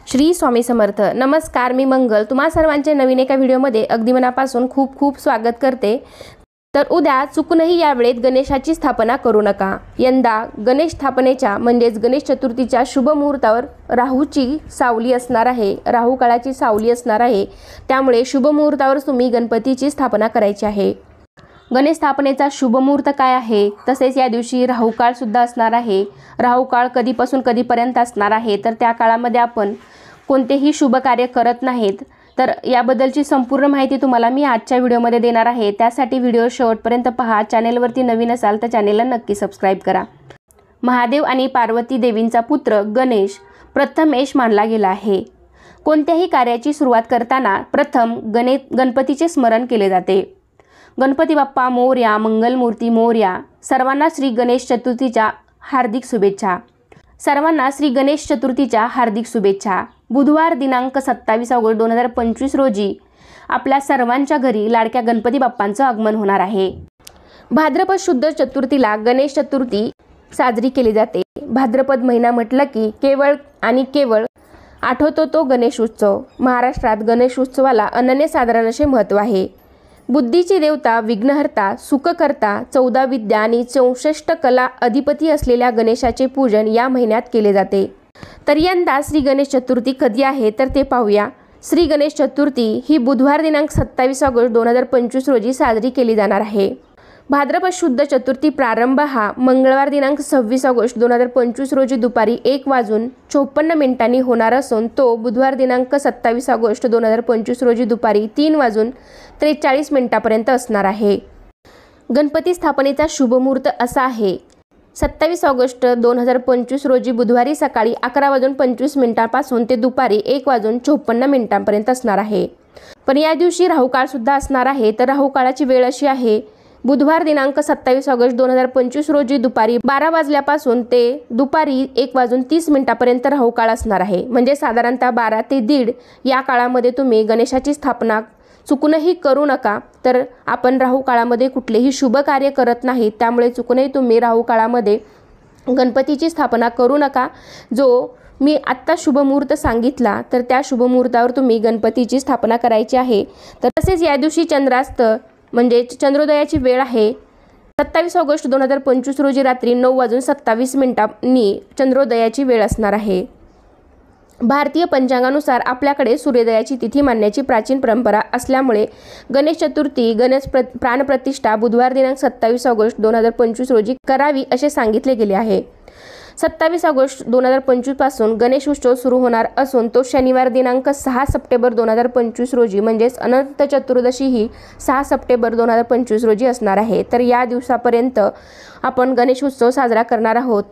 श्री स्वामी समर्थ। नमस्कार, मी मंगल तुम्हा सर्वांचे नवीन एका व्हिडिओमध्ये अगदी मनापासून खूप खूप स्वागत करते। तर उद्या चुकूनही या वेळेत गणेशाची स्थापना करू नका। यंदा गणेश स्थापनेच्या म्हणजेच गणेश चतुर्थीच्या शुभ मुहूर्तावर राहूची सावली असणार आहे, राहू काळाची सावली असणार आहे। त्यामुळे शुभ मुहूर्तावर तुम्ही गणपतीची स्थापना करायची आहे। गणेश स्थापनेचा शुभ मुहूर्त काय आहे, तसेच या दिवशी राहू काळ सुद्धा असणार आहे। राहू काळ कधीपासून कधीपर्यंत असणार आहे, तर त्या काळामध्ये आपण कोणतेही शुभ कार्य करत नाहीत। तर याबद्दलची संपूर्ण माहिती तुम्हाला मी आजच्या व्हिडिओमध्ये देणार आहे। त्यासाठी व्हिडिओ शेवटपर्यंत पहा। चॅनेलवरती नवीन असाल तर चॅनेलला नक्की सबस्क्राइब करा। महादेव आणि पार्वती देवींचा पुत्र गणेश प्रथमेश मानला गेला आहे। कोणत्याही कार्याची सुरुवात करताना प्रथम गणपतीचे स्मरण केले जाते। गणपती बाप्पा मोरया, मंगलमूर्ती मोरया। सर्वांना श्री गणेश चतुर्थीच्या हार्दिक शुभेच्छा। सर्वांना श्री गणेश चतुर्थीच्या हार्दिक शुभेच्छा। बुधवार दिनांक 27 ऑगस्ट 2025 रोजी आपल्या सर्वांच्या घरी लाडक्या गणपती बाप्पांचं आगमन होणार आहे। भाद्रपद शुद्ध चतुर्थीला गणेश चतुर्थी साजरी केली जाते। भाद्रपद महिना म्हटलं की केवळ आणि केवळ आठवतो तो गणेश उत्सव। महाराष्ट्रात गणेश उत्सवाला अनन्यसाधारण असे महत्त्व आहे। बुद्धीची देवता, विघ्नहर्ता, सुखकर्ता, 14 विद्या आणि 64 कला अधिपती असलेल्या गणेशाचे पूजन या महिन्यात केले जाते। तर यंदा श्री गणेश चतुर्थी कधी आहे तर ते पाहूया। श्री गणेश चतुर्थी ही बुधवार दिनांक 27 ऑगस्ट 2025 रोजी साजरी केली जाणार आहे। भाद्रपद शुद्ध चतुर्थी प्रारंभ हा मंगळवार दिनांक 26 ऑगस्ट 2025 रोजी दुपारी 1:54 होणार असून तो बुधवार दिनांक 27 ऑगस्ट 2025 रोजी दुपारी 3:43 पर्यंत असणार आहे। गणपती स्थापनेचा शुभ मुहूर्त असा आहे। 27 ऑगस्ट 2025 रोजी बुधवारी सकाळी 11:25 पासून ते दुपारी 1:54 पर्यंत असणार आहे। पण या दिवशी राहू काळ सुद्धा असणार आहे। तर राहू काळाची वेळ अशी आहे, बुधवार दिनांक 27 ऑगस्ट 2025 रोजी दुपारी 12 वाजल्यापासून ते दुपारी 1:30 पर्यंत राहू काळ असणार आहे। म्हणजे साधारणतः 12 ते 1:30 या काळामध्ये तुम्ही गणेशाची स्थापना चुकूनही करू नका। तर आपण राहू काळामध्ये कुठलेही शुभ कार्य करत नाही, त्यामुळे चुकूनही तुम्ही राहू काळामध्ये गणपतीची स्थापना करू नका। जो मी आत्ता शुभ मुहूर्त सांगितला तर त्या शुभ मुहूर्तावर तुम्ही गणपतीची स्थापना करायची आहे। तर तसेच या दिवशी चंद्रास्त म्हणजे चंद्रोदयाची वेळ आहे। 27 ऑगस्ट 2025 रोजी रात्री 9:27 चंद्रोदयाची वेळ असणार आहे। भारतीय पंचांगानुसार आपल्याकडे सूर्योदयाची तिथी मानण्याची प्राचीन परंपरा असल्यामुळे गणेश चतुर्थी प्राणप्रतिष्ठा बुधवार दिनांक 27 ऑगस्ट 2025 रोजी करावी असे सांगितले गेले आहे। 27 ऑगस्ट 2025 पासून गणेश उत्सव सुरू होणार असून तो शनिवार दिनांक 6 सप्टेंबर 2025 रोजी म्हणजेच अनंत चतुर्दशी ही 6 सप्टेंबर 2025 रोजी असणार आहे। तर या दिवसापर्यंत आपण गणेश उत्सव साजरा करणार आहोत।